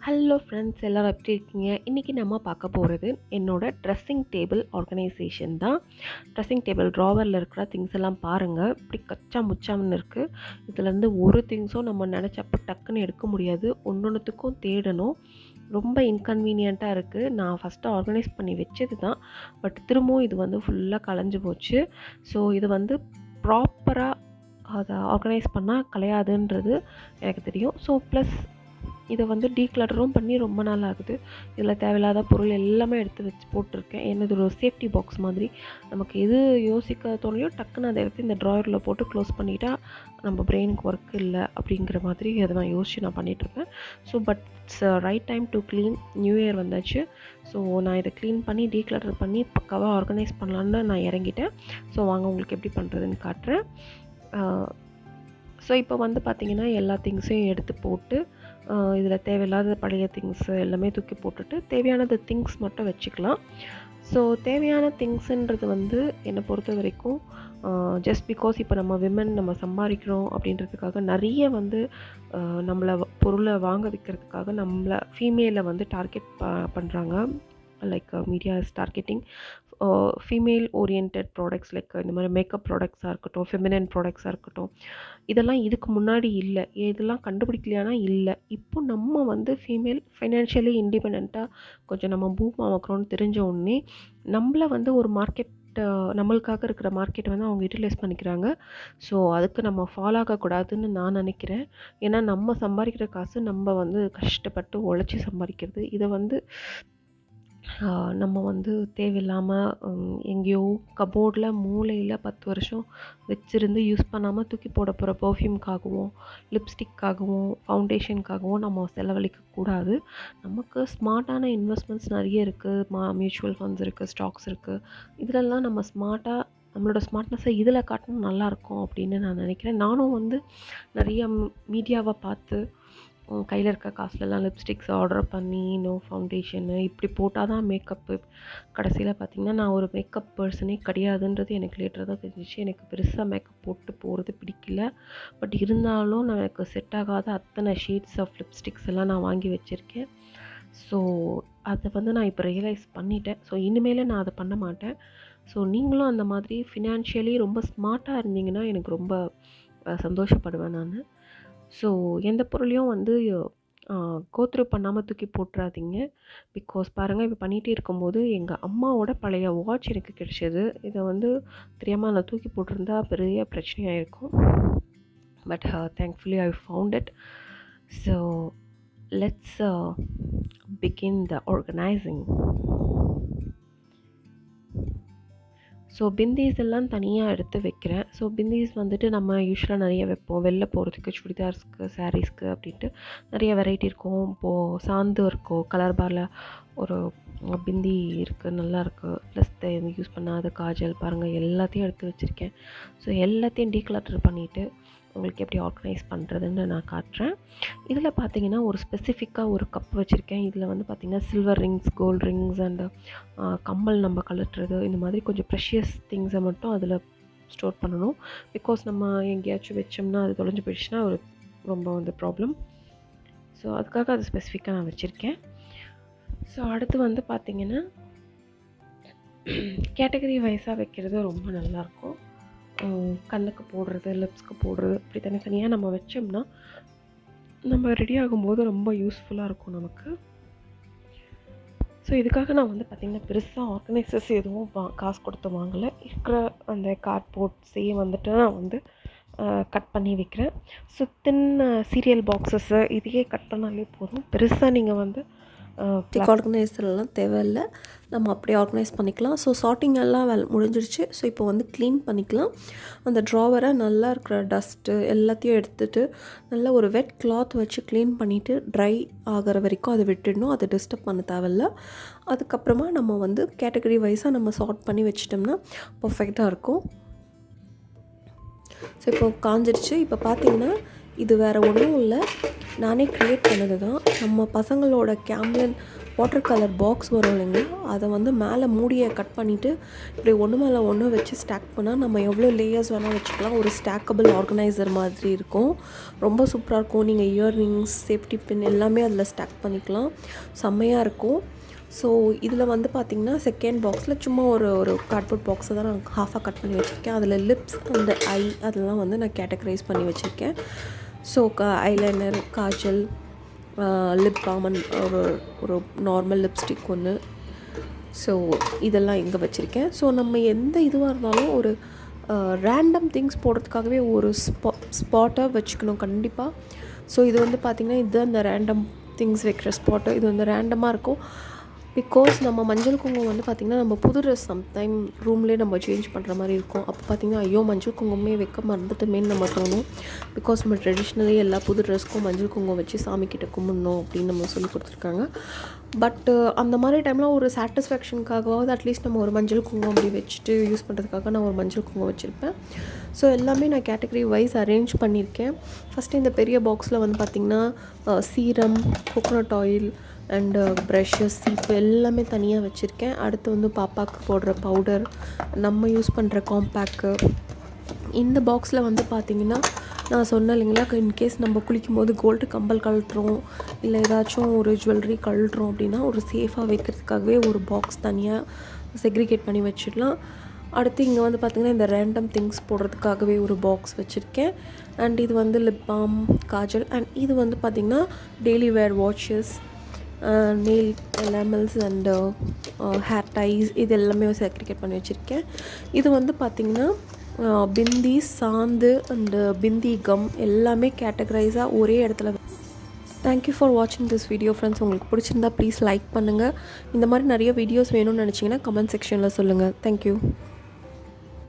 Hello friends, எல்லோரும் எப்படி இருக்கீங்க? இன்றைக்கி நம்ம பார்க்க போகிறது என்னோடய ட்ரெஸ்ஸிங் டேபிள் ஆர்கனைசேஷன் தான். ட்ரெஸ்ஸிங் டேபிள் ட்ராவரில் இருக்கிற திங்ஸ் எல்லாம் பாருங்கள், இப்படி கச்சா முச்சாம்னு இருக்குது. இதுலேருந்து ஒரு திங்ஸும் நம்ம நினச்சப்போ டக்குன்னு எடுக்க முடியாது, ஒன்றுத்துக்கும் தேடணும். ரொம்ப இன்கன்வீனியண்ட்டாக இருக்குது. நான் ஃபஸ்ட்டு ஆர்கனைஸ் பண்ணி வச்சது தான், பட் திரும்பவும் இது வந்து ஃபுல்லாக கலைஞ்சு போச்சு. ஸோ இது வந்து ப்ராப்பராக அதை ஆர்கனைஸ் பண்ணால் கலையாதுன்றது எனக்கு தெரியும். ஸோ ப்ளஸ் இதை வந்து டீக்ளட்டரும் பண்ணி ரொம்ப நாள் ஆகுது. இதில் தேவையில்லாத பொருள் எல்லாமே எடுத்து வச்சு போட்டிருக்கேன். என்னது ஒரு சேஃப்டி பாக்ஸ் மாதிரி. நமக்கு எது யோசிக்க தோணையோ டக்குன்னு அதை எடுத்து இந்த ட்ராயரில் போட்டு க்ளோஸ் பண்ணிட்டா நம்ம பிரெயினுக்கு ஒர்க் இல்லை அப்படிங்கிற மாதிரி அதை நான் யோசித்து நான் பண்ணிகிட்ருப்பேன். So but it's right time to clean. New year வந்தாச்சு. ஸோ நான் இதை க்ளீன் பண்ணி டீக்ளட்டர் பண்ணி பக்காவாக ஆர்கனைஸ் பண்ணலான்னு நான் இறங்கிட்டேன். ஸோ வாங்க உங்களுக்கு எப்படி பண்ணுறதுன்னு காட்டுறேன். ஸோ இப்போ வந்து பார்த்திங்கன்னா எல்லா திங்ஸையும் எடுத்து போட்டு இதில் தேவையில்லாத பழைய திங்ஸு எல்லாமே தூக்கி போட்டுட்டு தேவையானது திங்ஸ் மட்டும் வச்சுக்கலாம். ஸோ தேவையான திங்ஸுன்றது வந்து என்னை பொறுத்த வரைக்கும் ஜஸ்ட் பிகாஸ் இப்போ நம்ம விமன் நம்ம சம்பாதிக்கிறோம் அப்படின்றதுக்காக நிறைய வந்து நம்மளை பொருளை வாங்க வைக்கிறதுக்காக நம்மளை ஃபீமேலை வந்து டார்கெட் பண்ணுறாங்க. Like media is targeting female oriented products. Like இந்த மாதிரி மேக்கப் ப்ராடக்ட்ஸாக இருக்கட்டும், ஃபெமினன் ப்ராடக்ட்ஸாக இருக்கட்டும், இதெல்லாம் இதுக்கு முன்னாடி இல்லை. இதெல்லாம் கண்டுபிடிக்கலையானா இல்லை. இப்போ நம்ம வந்து ஃபீமேல் ஃபைனான்ஷியலி இண்டிபெண்ட்டாக கொஞ்சம் நம்ம பூம் ஆகிறோன்னு தெரிஞ்ச உடனே நம்மளை வந்து ஒரு மார்க்கெட், நம்மளுக்காக இருக்கிற மார்க்கெட்டை வந்து அவங்க யூட்டிலைஸ் பண்ணிக்கிறாங்க. ஸோ அதுக்கு நம்ம ஃபாலோ ஆகக்கூடாதுன்னு நான் நினைக்கிறேன். ஏன்னா நம்ம சம்பாதிக்கிற காசு நம்ம வந்து கஷ்டப்பட்டு உழைச்சி சம்பாதிக்கிறது. இதை வந்து நம்ம வந்து தேவையில்லாமல் எங்கேயோ கபோர்டில் மூலையில் 10 வருஷம் வச்சுருந்து யூஸ் பண்ணாமல் தூக்கி போட போகிற பர்ஃப்யூம்காகவும் லிப்ஸ்டிக்காகவும் ஃபவுண்டேஷனுக்காகவும் நம்ம செலவழிக்கக்கூடாது. நமக்கு ஸ்மார்ட்டான இன்வெஸ்ட்மெண்ட்ஸ் நிறைய இருக்குது. மியூச்சுவல் ஃபண்ட்ஸ் இருக்குது, ஸ்டாக்ஸ் இருக்குது. இதிலெல்லாம் நம்ம ஸ்மார்ட்டாக நம்மளோட ஸ்மார்ட்னஸை இதில் காட்டணும் நல்லாயிருக்கும் அப்படின்னு நான் நினைக்கிறேன். நானும் வந்து நிறைய மீடியாவை பார்த்து கையில் இருக்க காசுலலாம் லிப்ஸ்டிக்ஸ் ஆர்டர் பண்ணி ஃபவுண்டேஷனு இப்படி போட்டால் தான் மேக்கப்பு. கடைசியில் பார்த்திங்கன்னா நான் ஒரு மேக்கப் பர்சனே கிடையாதுன்றது எனக்கு லேட்டராக தான் தெரிஞ்சிச்சு. எனக்கு பெருசாக மேக்கப் போட்டு போகிறது பிடிக்கல. பட் இருந்தாலும் நான் எனக்கு செட் ஆகாத அத்தனை ஷேட்ஸ் ஆஃப் லிப்ஸ்டிக்ஸ் எல்லாம் நான் வாங்கி வச்சுருக்கேன். ஸோ அதை வந்து நான் இப்போ ரியலைஸ் பண்ணிட்டேன். ஸோ இனிமேல் நான் அதை பண்ண மாட்டேன். ஸோ நீங்களும் அந்த மாதிரி ஃபினான்ஷியலி ரொம்ப ஸ்மார்ட்டாக இருந்தீங்கன்னா எனக்கு ரொம்ப சந்தோஷப்படுவேன் நான். ஸோ எந்த பொருளையும் வந்து கோத்ரூ பண்ணாமல் தூக்கி போட்டுறாதீங்க. பிகாஸ் பாருங்கள், இப்போ பண்ணிகிட்டே இருக்கும்போது எங்கள் அம்மாவோட பழைய வாட்ச் எனக்கு கிடைச்சது. இதை வந்து தெரியாமல் நான் தூக்கி போட்டிருந்தா பெரிய பிரச்சனையாக இருக்கும். But thankfully I found it. So let's begin the organising. So bindis எல்லாம் தனியாக எடுத்து வைக்கிறேன். ஸோ பிந்தீஸ் வந்துட்டு நம்ம யூஸ்வலாக நிறைய வைப்போம். வெளில போகிறதுக்கு, சுடிதார்ஸ்க்கு, சாரீஸ்க்கு அப்படின்ட்டு நிறைய வெரைட்டி இருக்கும். இப்போது சாந்து இருக்கும், கலர் பாரில் ஒரு பிந்தி இருக்குது, நல்லாயிருக்கு. ப்ளஸ் யூஸ் பண்ணாத காஜல் பாருங்கள், எல்லாத்தையும் எடுத்து வச்சுருக்கேன். ஸோ எல்லாத்தையும் டீக்ளட்டர் பண்ணிவிட்டு உங்களுக்கு எப்படி ஆர்கனைஸ் பண்ணுறதுன்னு நான் காட்டுறேன். இதில் பார்த்தீங்கன்னா ஒரு ஸ்பெசிஃபிக்காக ஒரு கப் வச்சுருக்கேன். இதில் வந்து பார்த்திங்கன்னா silver rings, gold rings and கம்மல் நம்ம கலட்டுறது, இந்த மாதிரி கொஞ்சம் ப்ரெஷியஸ் திங்ஸை மட்டும் அதில் ஸ்டோர் பண்ணணும். பிகாஸ் நம்ம எங்கேயாச்சும் வச்சோம்னா அது தொலைஞ்சு போயிடுச்சுன்னா ஒரு ரொம்ப வந்து ப்ராப்ளம். ஸோ அதுக்காக அது ஸ்பெசிஃபிக்காக நான் வச்சுருக்கேன். ஸோ அடுத்து வந்து பார்த்திங்கன்னா கேட்டகரி வைஸாக வைக்கிறது ரொம்ப நல்லாயிருக்கும். கண்ணுக்கு போடுறது, லிப்ஸ்க்கு போடுறது, இப்படி தனித்தனியாக நம்ம வச்சோம்னா நம்ம ரெடி ஆகும்போது ரொம்ப யூஸ்ஃபுல்லாக இருக்கும் நமக்கு. ஸோ இதுக்காக நான் வந்து பார்த்திங்கன்னா பெருசாக ஆர்கனைசர்ஸ் எதுவும் காசு கொடுத்து வாங்கலை. இருக்கிற அந்த கார்ட்போர்ட்ஸையே வந்துட்டு நான் வந்து கட் பண்ணி வைக்கிறேன். ஸோ சீரியல் பாக்ஸஸ்ஸு இதையே கட் பண்ணாலே போதும். பெருசாக நீங்கள் வந்து ஆர்கனைசர்லாம் தேவையில்லை, நம்ம அப்படியே ஆர்கனைஸ் பண்ணிக்கலாம். ஸோ சார்ட்டிங் எல்லாம் முடிஞ்சிடுச்சு. ஸோ இப்போ வந்து க்ளீன் பண்ணிக்கலாம். அந்த ட்ராவரை நல்லா இருக்கிற டஸ்ட்டு எல்லாத்தையும் எடுத்துகிட்டு நல்லா ஒரு வெட் கிளாத் வச்சு க்ளீன் பண்ணிவிட்டு ட்ரை ஆகிற வரைக்கும் அதை விட்டுடணும். அதை டிஸ்டர்ப் பண்ண தேவையில்லை. அதுக்கப்புறமா நம்ம வந்து கேட்டகரி வைஸாக நம்ம சார்ட் பண்ணி வச்சிட்டோம்னா பர்ஃபெக்டாக இருக்கும். ஸோ இப்போ காஞ்சிடுச்சு. இப்போ பார்த்திங்கன்னா இது வேறு ஒன்றும் இல்லை, நானே க்ரியேட் பண்ணது தான். நம்ம பசங்களோட கேம்லின் வாட்டர் கலர் பாக்ஸ் வரும் இல்லைங்களா, அதை வந்து மேலே மூடியை கட் பண்ணிவிட்டு இப்படி ஒன்று மேலே ஒன்று வச்சு ஸ்டாக் பண்ணால் நம்ம எவ்வளோ லேயர்ஸ் வேணால் வச்சுக்கலாம். ஒரு ஸ்டாக்கபிள் ஆர்கனைசர் மாதிரி இருக்கும். ரொம்ப சூப்பராக இருக்கும். நீங்கள் இயர்ரிங்ஸ், சேஃப்டி பின் எல்லாமே அதில் ஸ்டாக் பண்ணிக்கலாம். செம்மையாக இருக்கும். ஸோ இதில் வந்து பார்த்திங்கன்னா செகண்ட் பாக்ஸில் சும்மா ஒரு கார்ட்போர்ட் பாக்ஸை தான் நான் ஹாஃபாக கட் பண்ணி வச்சுருக்கேன். அதில் லிப்ஸ் அண்ட் ஐ அதெல்லாம் வந்து நான் கேட்டகரைஸ் பண்ணி வச்சுருக்கேன். So eyeliner, Kajal, lip balm, ஒரு நார்மல் லிப்ஸ்டிக் ஒன்று. ஸோ இதெல்லாம் இங்கே வச்சுருக்கேன். ஸோ நம்ம எந்த இதுவாக இருந்தாலும் ஒரு ரேண்டம் திங்ஸ் போடுறதுக்காகவே ஒரு ஸ்பாட்டாக வச்சுக்கணும் கண்டிப்பாக. ஸோ இது வந்து பார்த்திங்கன்னா இதுதான் இந்த ரேண்டம் திங்ஸ் வைக்கிற ஸ்பாட்டு. இது வந்து ரேண்டமாக இருக்கும். பிகாஸ் நம்ம மஞ்சள் குங்குமம் வந்து பார்த்திங்கன்னா நம்ம புது ட்ரெஸ் சம்டைம் ரூம்லேயே நம்ம சேஞ்ச் பண்ணுற மாதிரி இருக்கும். அப்போ பார்த்திங்கன்னா ஐயோ மஞ்சள் குங்குமமே வைக்க மறந்துட்டுமேன்னு நம்ம தோணும். பிகாஸ் நம்ம ட்ரெடிஷ்னலி எல்லா புது ட்ரெஸ்க்கும் மஞ்சள் குங்குமம் வச்சு சாமிக்கிட்ட கும்பிடணும் அப்படின்னு நம்ம சொல்லி கொடுத்துருக்காங்க. பட் அந்த மாதிரி டைமில் ஒரு சாட்டிஸ்ஃபேக்ஷனுக்காகவாவது அட்லீஸ்ட் நம்ம ஒரு மஞ்சள் குங்குமம் அப்படி வச்சுட்டு யூஸ் பண்ணுறதுக்காக நான் ஒரு மஞ்சள் குங்குமம் வச்சுருப்பேன். ஸோ எல்லாமே நான் கேட்டகரி வைஸ் அரேஞ்ச் பண்ணியிருக்கேன். ஃபஸ்ட்டு இந்த பெரிய பாக்ஸில் வந்து பார்த்திங்கன்னா serum, coconut oil and brushes, சீப்பு எல்லாமே தனியாக வச்சுருக்கேன். அடுத்து வந்து பாப்பாவுக்கு போடுற பவுடர், நம்ம யூஸ் பண்ணுற காம்பேக்டு. இந்த பாக்ஸில் வந்து பார்த்திங்கன்னா நான் சொன்னேன் இல்லைங்களா, இன்கேஸ் நம்ம குளிக்கும்போது கோல்டு கம்பல் கழட்டுறோம் இல்லை ஏதாச்சும் ஒரு ஜுவல்லரி கழட்டுறோம் அப்படின்னா ஒரு சேஃபாக வைக்கிறதுக்காகவே ஒரு பாக்ஸ் தனியாக செக்ரிகேட் பண்ணி வச்சிடலாம். அடுத்து இங்கே வந்து பார்த்திங்கன்னா இந்த ரேண்டம் திங்ஸ் போடுறதுக்காகவே ஒரு பாக்ஸ் வச்சுருக்கேன். அண்ட் இது வந்து லிப் பாம், காஜல். அண்ட் இது வந்து பார்த்திங்கன்னா daily wear watches, nail enamels and hair ties, இது எல்லாமே செக்ரிகேட் பண்ணி வச்சுருக்கேன். இது வந்து பார்த்திங்கன்னா பிந்தி, சாந்து அண்டு பிந்தி கம் எல்லாமே கேட்டகரைஸாக ஒரே இடத்துல. தேங்க்யூ ஃபார் வாட்சிங் திஸ் வீடியோ ஃப்ரெண்ட்ஸ். உங்களுக்கு பிடிச்சிருந்தா ப்ளீஸ் லைக் பண்ணுங்கள். இந்த மாதிரி நிறைய வீடியோஸ் வேணும்னு நினச்சிங்கன்னா கமெண்ட் செக்ஷனில் சொல்லுங்கள். தேங்க்யூ.